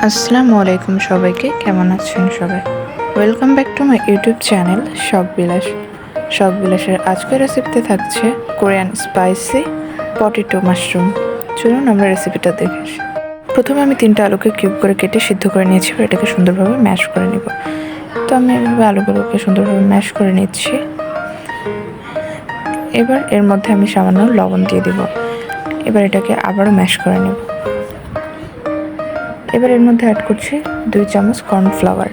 আসসালামু আলাইকুম সবাইকে, কেমন আছেন সবাই? Welcome back to my YouTube channel শখ বিলাসের আজকের রেসিপিতে থাকছে কোরিয়ান স্পাইসি পটেটো মাশরুম। চলুন আমরা রেসিপিটা দেখে আসি। প্রথমে আমি 3টা আলুকে কিউব করে কেটে সিদ্ধ করে নিয়েছি, এটাকে সুন্দরভাবে ম্যাশ করে নিব। তো আমি এভাবে আলুগুলোকে সুন্দরভাবে ম্যাশ করে নিচ্ছি। এবার এর মধ্যে আমি সামান্য লবণ দিয়ে দিব। এবার এটাকে আবারও ম্যাশ করে নেব। এবার এর মধ্যে অ্যাড করছি 2 চামচ কর্নফ্লাওয়ার।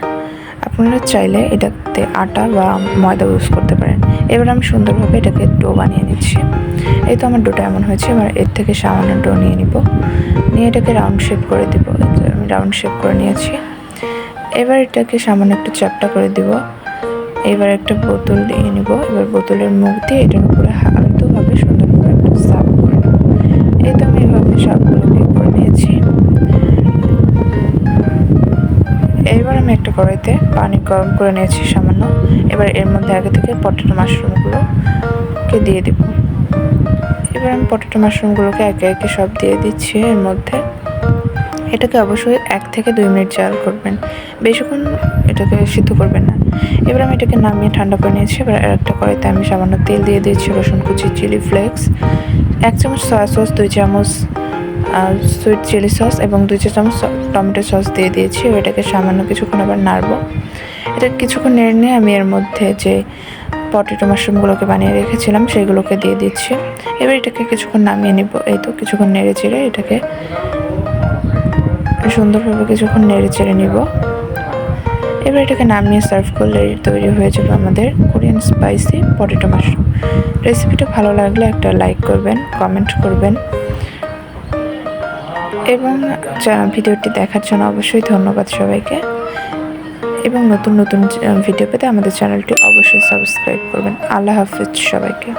আপনারা চাইলে এটাতে আটা বা ময়দা ইউজ করতে পারেন। এবার আমি সুন্দরভাবে এটাকে ডো বানিয়ে নিচ্ছি। এই তো আমার ডোটা এমন হয়েছে। এবার এর থেকে সামান্য ডো নিয়ে নিব, নিয়ে এটাকে রাউন্ড শেপ করে দিব। আমি রাউন্ড শেপ করে নিয়েছি। এবার এটাকে সামান্য একটু চ্যাপ্টা করে দিব। এবার একটা বোতল দিয়ে নিব। এবার বোতলের মুখ দিয়ে এটার উপরে আলতোভাবে সুন্দরভাবে একটা সার্ভ করে নেব। এই তো আমি এভাবে সবগুলোকে করে নিয়েছি। এবার আমি একটা কড়াইতে পানি গরম করে নিয়েছি সামান্য। এবার এর মধ্যে আগে থেকে পটেটো মাশরুমগুলোকে দিয়ে দিব। এবার আমি পটেটো মাশরুমগুলোকে একে একে সব দিয়ে দিচ্ছি এর মধ্যে। এটাকে অবশ্যই 1 থেকে 2 মিনিট জাল করবেন, বেশিক্ষণ এটাকে সিদ্ধ করবেন না। এবার আমি এটাকে নামিয়ে ঠান্ডা করে নিয়েছি। এবার একটা কড়াইতে আমি সামান্য তেল দিয়ে দিয়েছি, রসুন কুচি, চিলি ফ্লেক্স, 1 চামচ সয়া সস, 2 চামচ সুইট চিলি সস এবং 2 চা চামচ টমেটো সস দিয়ে দিয়েছি। এটাকে সামান্য কিছুক্ষণ আবার নাড়বো। এটা কিছুক্ষণ নেড়ে নিয়ে আমি এর মধ্যে যে পটেটো মাশরুমগুলোকে বানিয়ে রেখেছিলাম সেগুলোকে দিয়ে দিচ্ছি। এবার এটাকে কিছুক্ষণ নামিয়ে নিব। এই তো কিছুক্ষণ নেড়ে চেড়ে এটাকে সুন্দরভাবে কিছুক্ষণ নেড়ে চেড়ে নিব। এবার এটাকে নামিয়ে সার্ভ করলে তৈরি হয়ে যাবে আমাদের কোরিয়ান স্পাইসি পটেটো মাশরুম। রেসিপিটা ভালো লাগলে একটা লাইক করবেন, কমেন্ট করবেন এবং ভিডিওটি দেখার জন্য অবশ্যই ধন্যবাদ সবাইকে। এবং নতুন নতুন ভিডিও পেতে আমাদের চ্যানেলটি অবশ্যই সাবস্ক্রাইব করবেন। আল্লাহ হাফিজ সবাইকে।